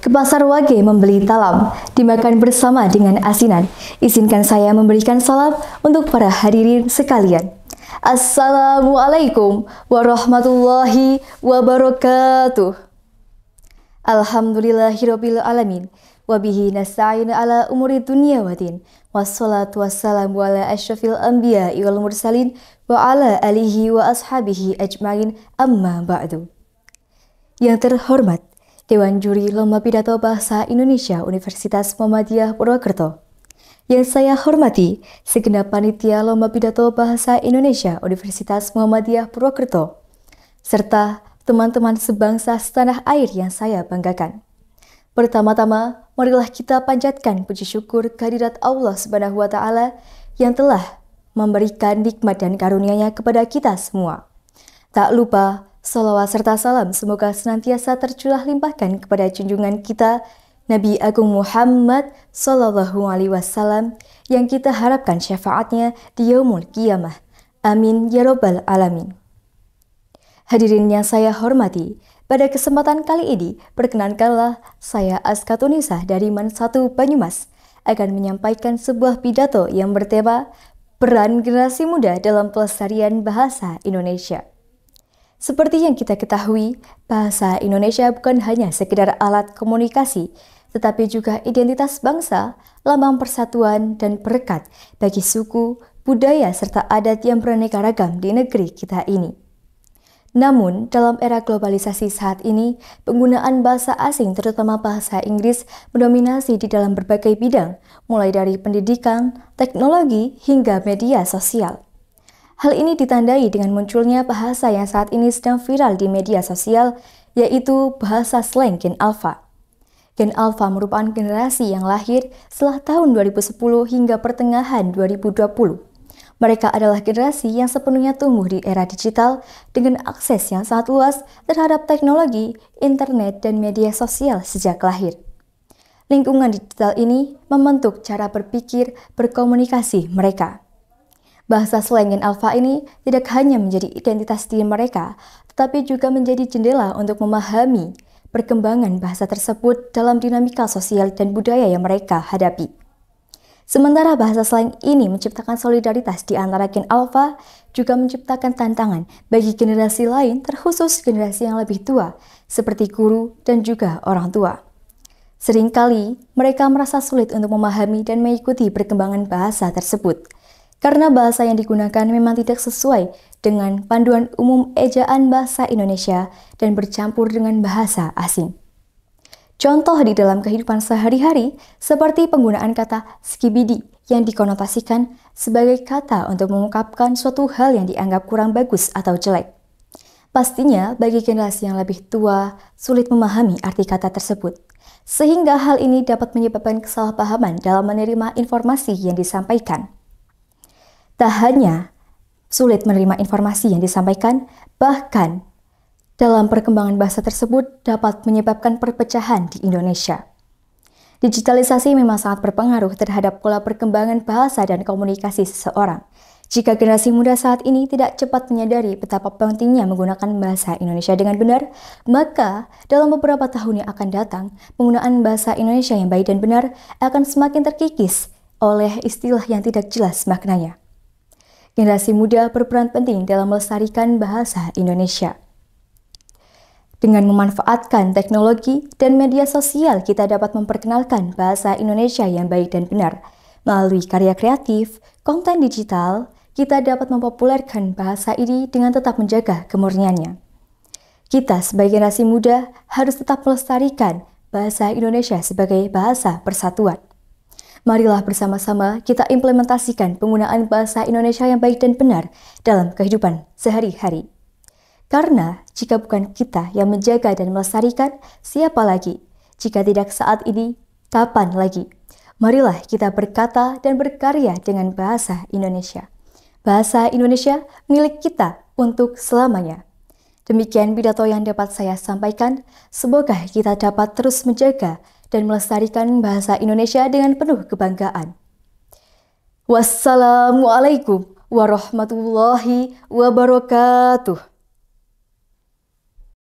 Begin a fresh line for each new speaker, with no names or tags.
Ke pasar Wage membeli talam, dimakan bersama dengan asinan. Izinkan saya memberikan salam untuk para hadirin sekalian. Assalamualaikum warahmatullahi wabarakatuh. Alhamdulillahirabbil alamin. Wabihi nasta'in ala umuri dunya waddin. Wassalatu wassalamu ala asyrafil anbiya'i wal mursalin wa ala alihi wa ashabihi ajmain, amma ba'du. Yang terhormat Dewan Juri Lomba Pidato Bahasa Indonesia Universitas Muhammadiyah Purwokerto. Yang saya hormati segenap panitia Lomba Pidato Bahasa Indonesia Universitas Muhammadiyah Purwokerto, serta teman-teman sebangsa setanah air yang saya banggakan. Pertama-tama, marilah kita panjatkan puji syukur kehadirat Allah Subhanahu wa Ta'ala yang telah memberikan nikmat dan karunia-Nya kepada kita semua. Tak lupa salawat serta salam semoga senantiasa tercurah limpahkan kepada junjungan kita Nabi Agung Muhammad Sallallahu Alaihi Wasallam yang kita harapkan syafaatnya di yaumul qiyamah. Amin ya robbal alamin. Hadirin yang saya hormati, pada kesempatan kali ini perkenankanlah saya Askatunisa dari MAN 1 Banyumas akan menyampaikan sebuah pidato yang bertema peran generasi muda dalam pelestarian bahasa Indonesia. Seperti yang kita ketahui, bahasa Indonesia bukan hanya sekedar alat komunikasi, tetapi juga identitas bangsa, lambang persatuan dan perekat bagi suku, budaya, serta adat yang beraneka ragam di negeri kita ini. Namun, dalam era globalisasi saat ini, penggunaan bahasa asing terutama bahasa Inggris mendominasi di dalam berbagai bidang, mulai dari pendidikan, teknologi, hingga media sosial. Hal ini ditandai dengan munculnya bahasa yang saat ini sedang viral di media sosial, yaitu bahasa slang Gen Alpha. Gen Alpha merupakan generasi yang lahir setelah tahun 2010 hingga pertengahan 2020. Mereka adalah generasi yang sepenuhnya tumbuh di era digital dengan akses yang sangat luas terhadap teknologi, internet, dan media sosial sejak lahir. Lingkungan digital ini membentuk cara berpikir, berkomunikasi mereka. Bahasa slang Gen Alpha ini tidak hanya menjadi identitas diri mereka, tetapi juga menjadi jendela untuk memahami perkembangan bahasa tersebut dalam dinamika sosial dan budaya yang mereka hadapi. Sementara bahasa slang ini menciptakan solidaritas di antara Gen Alpha, juga menciptakan tantangan bagi generasi lain, terkhusus generasi yang lebih tua, seperti guru dan juga orang tua. Seringkali mereka merasa sulit untuk memahami dan mengikuti perkembangan bahasa tersebut, karena bahasa yang digunakan memang tidak sesuai dengan panduan umum ejaan bahasa Indonesia dan bercampur dengan bahasa asing. Contoh di dalam kehidupan sehari-hari seperti penggunaan kata skibidi yang dikonotasikan sebagai kata untuk mengungkapkan suatu hal yang dianggap kurang bagus atau jelek. Pastinya bagi generasi yang lebih tua sulit memahami arti kata tersebut, sehingga hal ini dapat menyebabkan kesalahpahaman dalam menerima informasi yang disampaikan. Tak hanya sulit menerima informasi yang disampaikan, bahkan dalam perkembangan bahasa tersebut dapat menyebabkan perpecahan di Indonesia. Digitalisasi memang sangat berpengaruh terhadap pola perkembangan bahasa dan komunikasi seseorang. Jika generasi muda saat ini tidak cepat menyadari betapa pentingnya menggunakan bahasa Indonesia dengan benar, maka dalam beberapa tahun yang akan datang, penggunaan bahasa Indonesia yang baik dan benar akan semakin terkikis oleh istilah yang tidak jelas maknanya. Generasi muda berperan penting dalam melestarikan bahasa Indonesia. Dengan memanfaatkan teknologi dan media sosial, kita dapat memperkenalkan bahasa Indonesia yang baik dan benar. Melalui karya kreatif, konten digital, kita dapat mempopulerkan bahasa ini dengan tetap menjaga kemurniannya. Kita sebagai generasi muda harus tetap melestarikan bahasa Indonesia sebagai bahasa persatuan. Marilah bersama-sama kita implementasikan penggunaan bahasa Indonesia yang baik dan benar dalam kehidupan sehari-hari. Karena jika bukan kita yang menjaga dan melestarikan, siapa lagi? Jika tidak saat ini, kapan lagi? Marilah kita berkata dan berkarya dengan bahasa Indonesia. Bahasa Indonesia milik kita untuk selamanya. Demikian pidato yang dapat saya sampaikan. Semoga kita dapat terus menjaga dan melestarikan bahasa Indonesia dengan penuh kebanggaan. Wassalamualaikum warahmatullahi wabarakatuh.